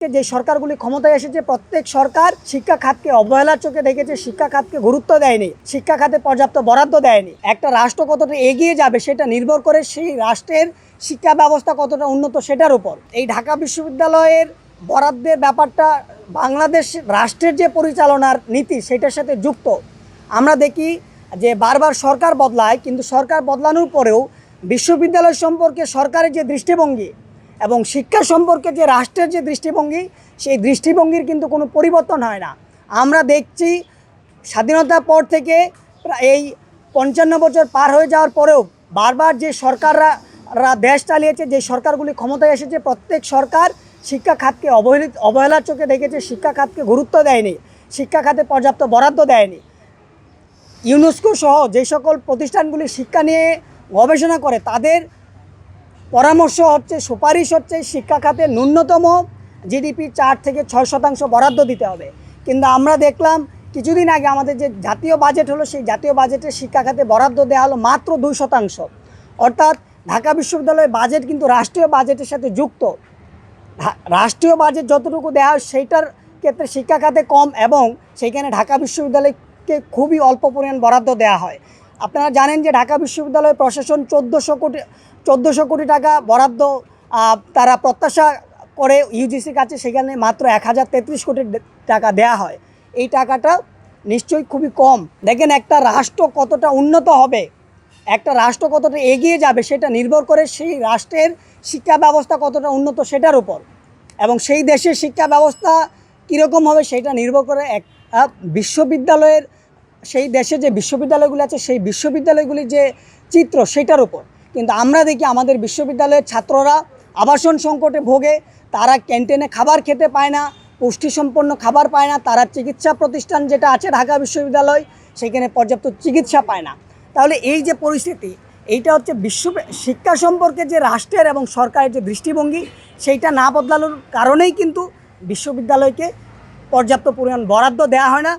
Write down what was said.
যে সরকারগুলি ক্ষমতায় এসেছে প্রত্যেক সরকার শিক্ষা খাতকে অবহেলার চোখে দেখেছে, শিক্ষা খাতকে গুরুত্ব দেয়নি, শিক্ষা খাতে পর্যাপ্ত বরাদ্দ দেয়নি। একটা রাষ্ট্র কতটা এগিয়ে যাবে সেটা নির্ভর করে সেই রাষ্ট্রের শিক্ষা ব্যবস্থা কতটা উন্নত সেটার উপর। এই ঢাকা বিশ্ববিদ্যালয়ের বরাদ্দের ব্যাপারটা বাংলাদেশ রাষ্ট্রের যে পরিচালনার নীতি সেটার সাথে যুক্ত। আমরা দেখি যে বারবার সরকার বদলায়, কিন্তু সরকার বদলানোর পরেও বিশ্ববিদ্যালয় সম্পর্কে সরকারের যে দৃষ্টিভঙ্গি এবং শিক্ষা সম্পর্কে যে রাষ্ট্রের যে দৃষ্টিভঙ্গি, সেই দৃষ্টিভঙ্গির কিন্তু কোনো পরিবর্তন হয় না। আমরা দেখছি স্বাধীনতার পর থেকে এই 55 বছর পার হয়ে যাওয়ার পরেও বারবার যে সরকাররা দেশ চালিয়েছে, যে সরকারগুলি ক্ষমতায় এসেছে প্রত্যেক সরকার শিক্ষা খাতকে অবহেলার চোখে দেখেছে, শিক্ষা খাতকে গুরুত্ব দেয়নি, শিক্ষা খাতে পর্যাপ্ত বরাদ্দ দেয়নি। ইউনেস্কো সহ যে সকল প্রতিষ্ঠানগুলি শিক্ষা নিয়ে গবেষণা করে তাদের পরামর্শ হচ্ছে, সুপারিশ হচ্ছে শিক্ষা খাতে ন্যূনতম জিডিপি 4 থেকে 6% বরাদ্দ দিতে হবে। কিন্তু আমরা দেখলাম কিছুদিন আগে আমাদের যে জাতীয় বাজেট হলো, সেই জাতীয় বাজেটে শিক্ষা খাতে বরাদ্দ দেওয়া হলো মাত্র 2%। অর্থাৎ ঢাকা বিশ্ববিদ্যালয়ের বাজেট কিন্তু রাষ্ট্রীয় বাজেটের সাথে যুক্ত। রাষ্ট্রীয় বাজেট যতটুকু দেওয়া হয় সেইটার ক্ষেত্রে শিক্ষা খাতে কম, এবং সেইখানে ঢাকা বিশ্ববিদ্যালয়কে খুবই অল্প পরিমাণ বরাদ্দ দেওয়া হয়। আপনারা জানেন যে ঢাকা বিশ্ববিদ্যালয় প্রশাসন 1400 কোটি টাকা বরাদ্দ তারা প্রত্যাশা করে ইউজিসির কাছে, সেখানে মাত্র 1033 কোটি টাকা দেয়া হয়। এই টাকাটা নিশ্চয়ই খুবই কম। দেখেন একটা রাষ্ট্র কতটা উন্নত হবে, একটা রাষ্ট্র কতটা এগিয়ে যাবে সেটা নির্ভর করে সেই রাষ্ট্রের শিক্ষা ব্যবস্থা কতটা উন্নত সেটার উপর, এবং সেই দেশের শিক্ষা ব্যবস্থা কীরকম হবে সেটা নির্ভর করে একটা বিশ্ববিদ্যালয়ের, সেই দেশে যে বিশ্ববিদ্যালয়গুলি আছে সেই বিশ্ববিদ্যালয়গুলির যে চিত্র সেটার উপর। কিন্তু আমরা দেখি আমাদের বিশ্ববিদ্যালয়ের ছাত্ররা আবাসন সংকটে ভোগে, তারা ক্যান্টিনে খাবার খেতে পায় না, পুষ্টিসম্পন্ন খাবার পায় না, তারা চিকিৎসা প্রতিষ্ঠান যেটা আছে ঢাকা বিশ্ববিদ্যালয় সেখানে পর্যাপ্ত চিকিৎসা পায় না। তাহলে এই যে পরিস্থিতি, এইটা হচ্ছে শিক্ষা সম্পর্কে যে রাষ্ট্রের এবং সরকারের যে দৃষ্টিভঙ্গি সেইটা না বদলানোর কারণেই কিন্তু বিশ্ববিদ্যালয়কে পর্যাপ্ত পরিমাণ বরাদ্দ দেওয়া হয় না।